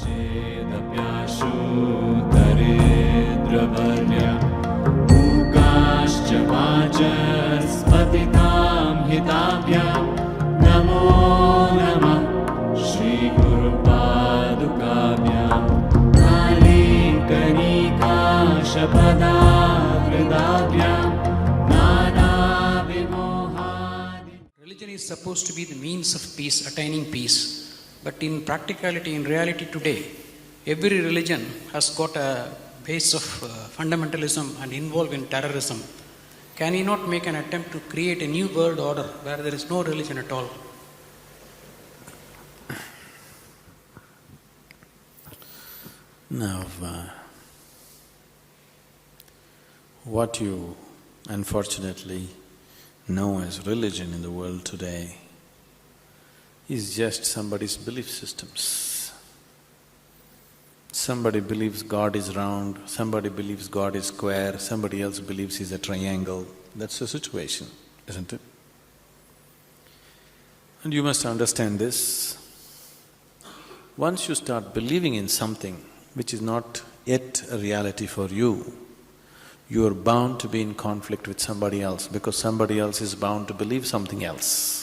चेदप्याशु दरिद्रवर्य मूकाश्च वाचस्पतितां हिताभ्यां नमो नमः श्रीगुरुपादुकाभ्यां कालिकनिकाशपदावृताभ्यां नानाविमोहादि। Religion is supposed to be the means of peace, attaining peace. But in practicality, in reality today, every religion has got a base of fundamentalism and involved in terrorism. Can he not make an attempt to create a new world order where there is no religion at all? Now, what you unfortunately know as religion in the world today is just somebody's belief systems. Somebody believes God is round, somebody believes God is square, somebody else believes he's a triangle. That's the situation, isn't it? And you must understand this. Once you start believing in something which is not yet a reality for you, you are bound to be in conflict with somebody else because somebody else is bound to believe something else.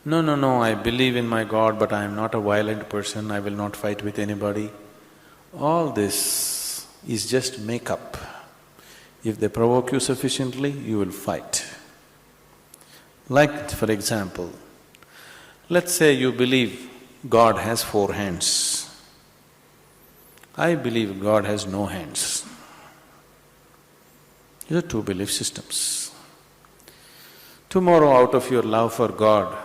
No, I believe in my God, but I am not a violent person, I will not fight with anybody. All this is just make-up. If they provoke you sufficiently, you will fight. Like, for example, let's say you believe God has 4 hands. I believe God has no hands. These are 2 belief systems. Tomorrow, out of your love for God,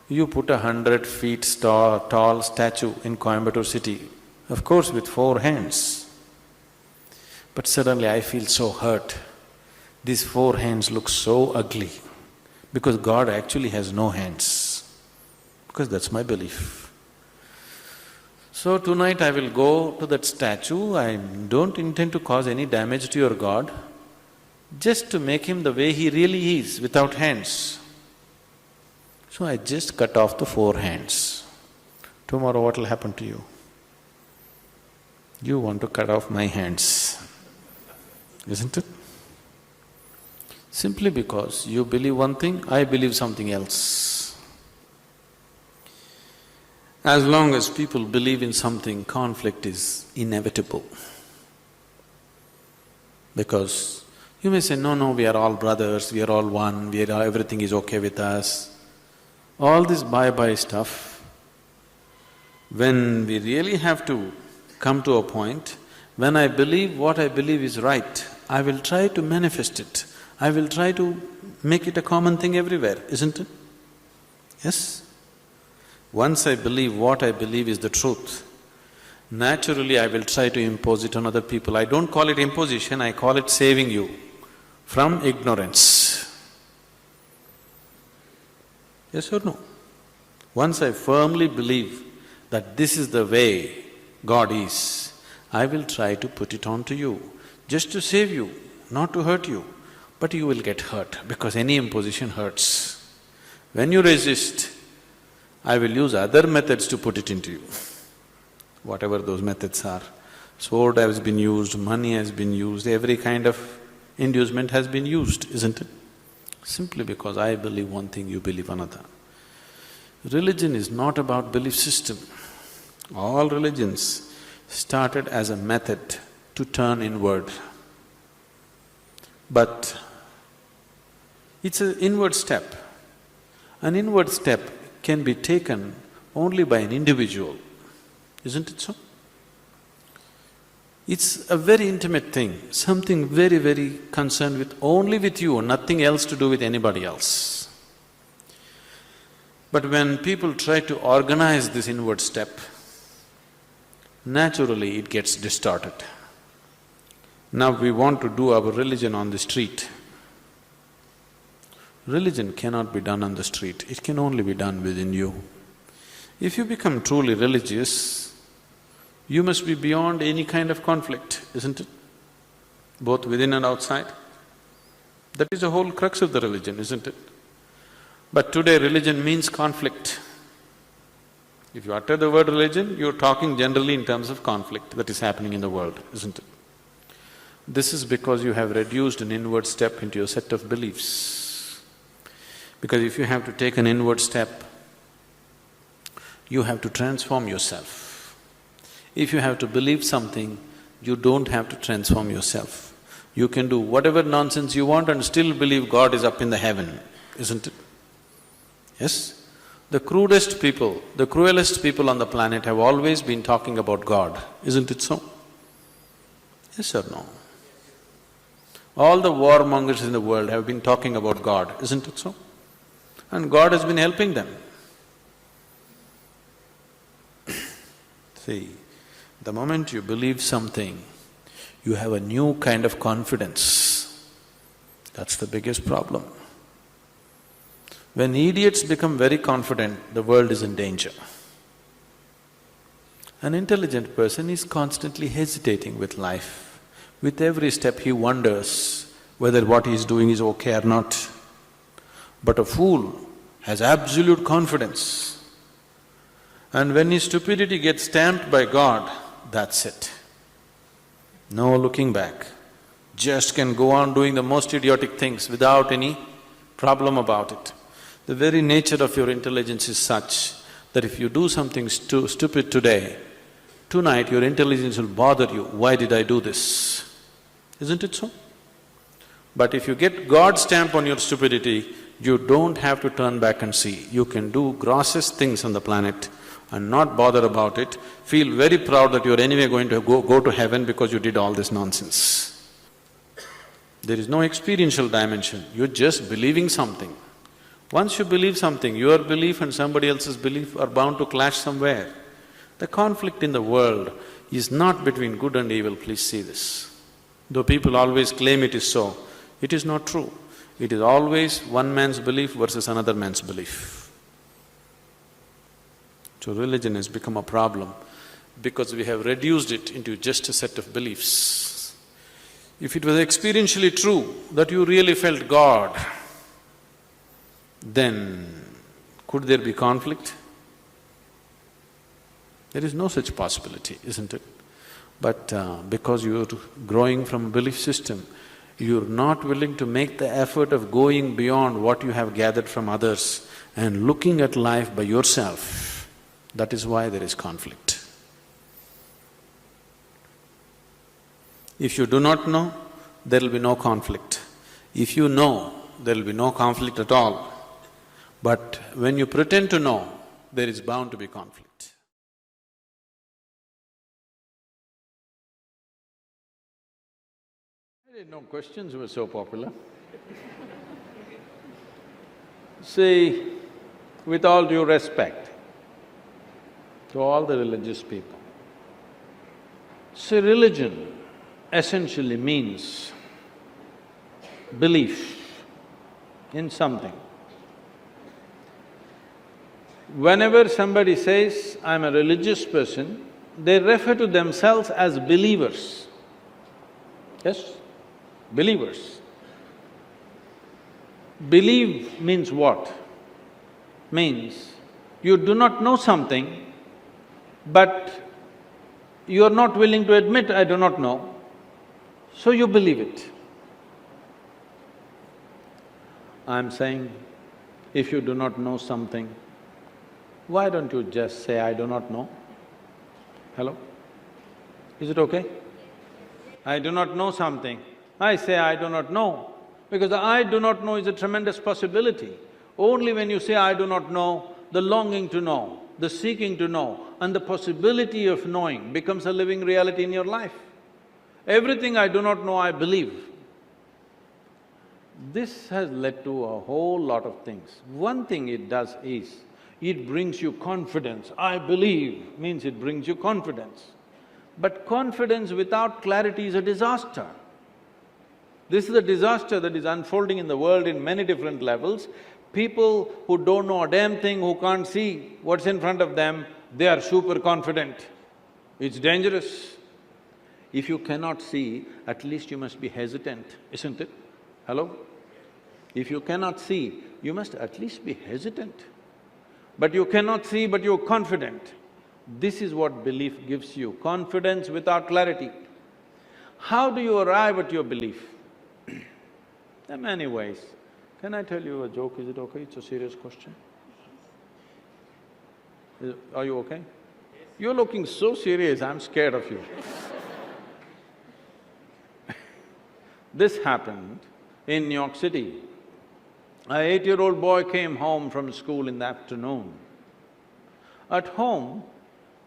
you put 100 feet tall statue in Coimbatore city, of course with 4 hands. But suddenly I feel so hurt. These 4 hands look so ugly because God actually has no hands, because that's my belief. So tonight I will go to that statue, I don't intend to cause any damage to your God, just to make him the way he really is, without hands. So I just cut off the 4 hands. Tomorrow what will happen to you? You want to cut off my hands, isn't it? Simply because you believe one thing, I believe something else. As long as people believe in something, conflict is inevitable. Because you may say, no, we are all brothers, we are all one, everything is okay with us. All this bye-bye stuff, when we really have to come to a point, when I believe what I believe is right, I will try to manifest it. I will try to make it a common thing everywhere, isn't it? Yes? Once I believe what I believe is the truth, naturally I will try to impose it on other people. I don't call it imposition, I call it saving you from ignorance. Yes or no? Once I firmly believe that this is the way God is, I will try to put it on to you, just to save you, not to hurt you. But you will get hurt because any imposition hurts. When you resist, I will use other methods to put it into you, whatever those methods are. Sword has been used, money has been used, every kind of inducement has been used, isn't it? Simply because I believe one thing, you believe another. Religion is not about belief system. All religions started as a method to turn inward. But it's an inward step. An inward step can be taken only by an individual, isn't it so? It's a very intimate thing, something very, very concerned with only with you, nothing else to do with anybody else. But when people try to organize this inward step, naturally it gets distorted. Now we want to do our religion on the street. Religion cannot be done on the street, it can only be done within you. If you become truly religious, you must be beyond any kind of conflict, isn't it? Both within and outside. That is the whole crux of the religion, isn't it? But today religion means conflict. If you utter the word religion, you're talking generally in terms of conflict that is happening in the world, isn't it? This is because you have reduced an inward step into your set of beliefs. Because if you have to take an inward step, you have to transform yourself. If you have to believe something, you don't have to transform yourself. You can do whatever nonsense you want and still believe God is up in the heaven, isn't it? Yes? The crudest people, the cruelest people on the planet have always been talking about God, isn't it so? Yes or no? All the warmongers in the world have been talking about God, isn't it so? And God has been helping them. See, the moment you believe something, you have a new kind of confidence. That's the biggest problem. When idiots become very confident, the world is in danger. An intelligent person is constantly hesitating with life. With every step he wonders whether what he is doing is okay or not. But a fool has absolute confidence. And when his stupidity gets stamped by God, that's it. No looking back. Just can go on doing the most idiotic things without any problem about it. The very nature of your intelligence is such that if you do something stupid today, tonight your intelligence will bother you, why did I do this? Isn't it so? But if you get God's stamp on your stupidity, you don't have to turn back and see. You can do grossest things on the planet and not bother about it, feel very proud that you're anyway going to go to heaven because you did all this nonsense. There is no experiential dimension, you're just believing something. Once you believe something, your belief and somebody else's belief are bound to clash somewhere. The conflict in the world is not between good and evil, please see this. Though people always claim it is so, it is not true. It is always one man's belief versus another man's belief. So religion has become a problem because we have reduced it into just a set of beliefs. If it was experientially true that you really felt God, then could there be conflict? There is no such possibility, isn't it? But because you're growing from a belief system, you're not willing to make the effort of going beyond what you have gathered from others and looking at life by yourself. That is why there is conflict. If you do not know, there will be no conflict. If you know, there will be no conflict at all. But when you pretend to know, there is bound to be conflict. I didn't know questions were so popular. See, with all due respect to all the religious people, see, religion essentially means belief in something. Whenever somebody says, I'm a religious person, they refer to themselves as believers. Yes? Believers. Believe means what? Means you do not know something, but you are not willing to admit, I do not know, so you believe it. I'm saying, if you do not know something, why don't you just say, I do not know? Hello? Is it okay? I do not know something. I say, I do not know, because the I do not know is a tremendous possibility. Only when you say, I do not know, the longing to know, the seeking to know, and the possibility of knowing becomes a living reality in your life. Everything I do not know, I believe. This has led to a whole lot of things. One thing it does is, it brings you confidence. I believe means it brings you confidence. But confidence without clarity is a disaster. This is a disaster that is unfolding in the world in many different levels. People who don't know a damn thing, who can't see what's in front of them, they are super confident. It's dangerous. If you cannot see, at least you must be hesitant, isn't it? Hello? If you cannot see, you must at least be hesitant. but you cannot see, but you're confident. This is what belief gives you, confidence without clarity. How do you arrive at your belief? There are many ways. Can I tell you a joke? Is it okay? It's a serious question. Are you okay? You're looking so serious, I'm scared of you. This happened in New York City. An 8-year-old boy came home from school in the afternoon. At home,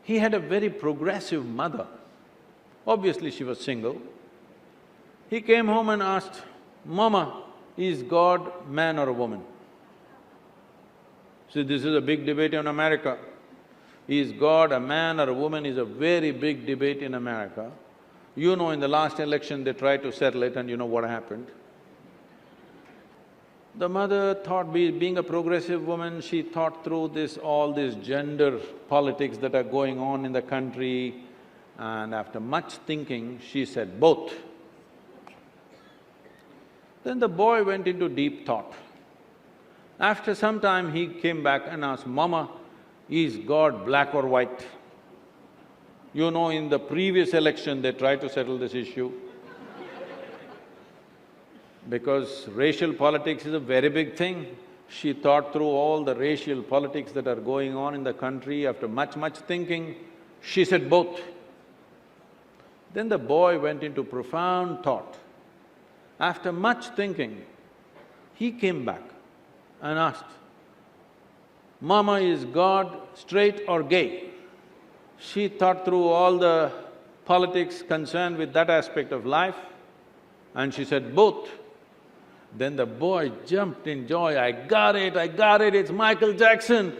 he had a very progressive mother. Obviously, she was single. He came home and asked, "Mama, is God man or a woman?" See, this is a big debate in America. Is God a man or a woman is a very big debate in America. You know, in the last election, they tried to settle it and you know what happened. The mother thought, being a progressive woman, she thought through all this gender politics that are going on in the country, and after much thinking, she said, both. Then the boy went into deep thought. After some time, he came back and asked, "Mama, is God black or white?" You know, in the previous election, they tried to settle this issue. Because racial politics is a very big thing. She thought through all the racial politics that are going on in the country. After much thinking, she said both. Then the boy went into profound thought. After much thinking, he came back and asked, "Mama, is God straight or gay?" She thought through all the politics concerned with that aspect of life, and she said, "Both." Then the boy jumped in joy, I got it, it's Michael Jackson."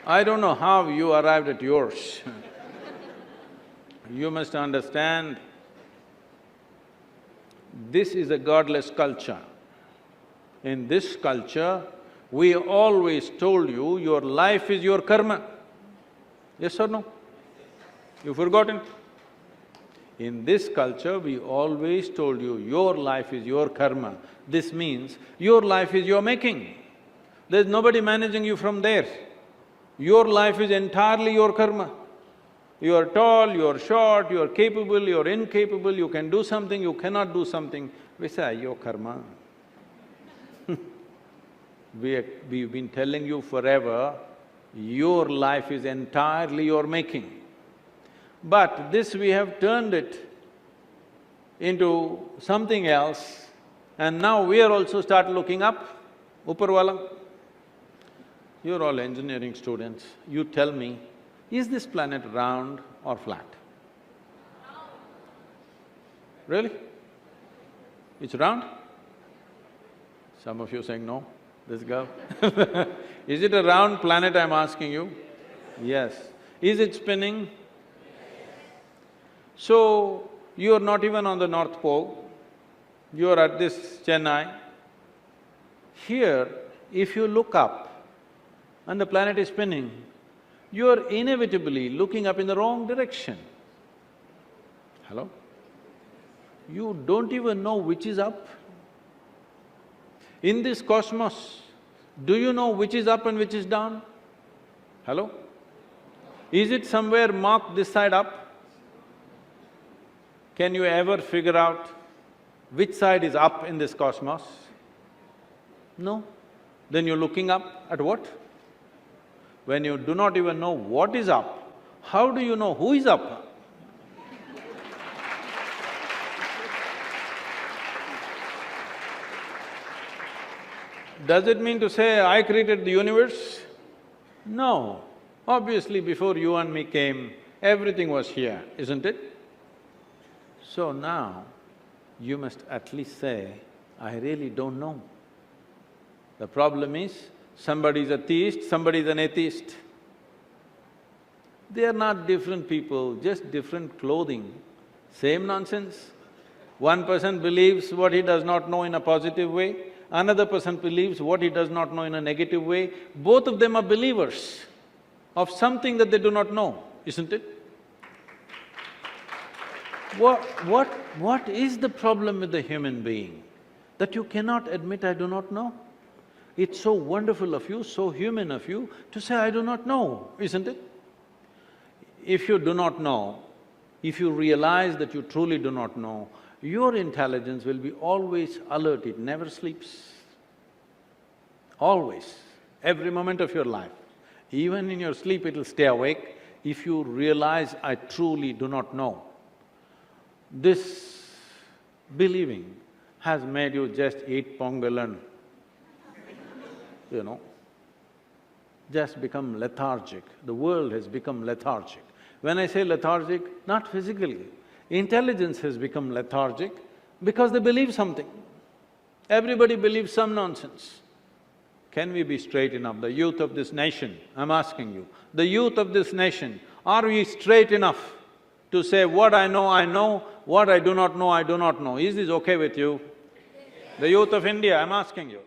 I don't know how you arrived at yours. You must understand, this is a godless culture. In this culture, we always told you, your life is your karma. Yes or no? You've forgotten? In this culture, we always told you, your life is your karma. This means, your life is your making. There's nobody managing you from there. Your life is entirely your karma. You are tall, you are short, you are capable, you are incapable, you can do something, you cannot do something. We say, your karma. We've been telling you forever, your life is entirely your making. But this we have turned it into something else, and now we are also start looking up, Upperwala. You're all engineering students, you tell me, is this planet round or flat? Really? It's round? Some of you saying no, this girl. Is it a round planet, I'm asking you? Yes. Is it spinning? So, you are not even on the North Pole, you are at this Chennai. Here, if you look up and the planet is spinning, you are inevitably looking up in the wrong direction. Hello? You don't even know which is up. In this cosmos, do you know which is up and which is down? Hello? Is it somewhere marked this side up? Can you ever figure out which side is up in this cosmos? No. Then you're looking up at what? When you do not even know what is up, how do you know who is up? Does it mean to say, I created the universe? No. Obviously, before you and me came, everything was here, isn't it? So now, you must at least say, I really don't know. The problem is, somebody is a theist, somebody is an atheist. They are not different people, just different clothing, same nonsense. One person believes what he does not know in a positive way, another person believes what he does not know in a negative way. Both of them are believers of something that they do not know, isn't it? What is the problem with the human being? That you cannot admit, I do not know? It's so wonderful of you, so human of you to say, I do not know, isn't it? If you do not know, if you realize that you truly do not know, your intelligence will be always alert, it never sleeps. Always, every moment of your life. Even in your sleep it'll stay awake if you realize, I truly do not know. This believing has made you just eat pongal and, just become lethargic. The world has become lethargic. When I say lethargic, not physically, intelligence has become lethargic because they believe something. Everybody believes some nonsense. Can we be straight enough? The youth of this nation, I'm asking you, the youth of this nation, are we straight enough to say, what I know, what I do not know, I do not know? Is this okay with you? The youth of India, I'm asking you.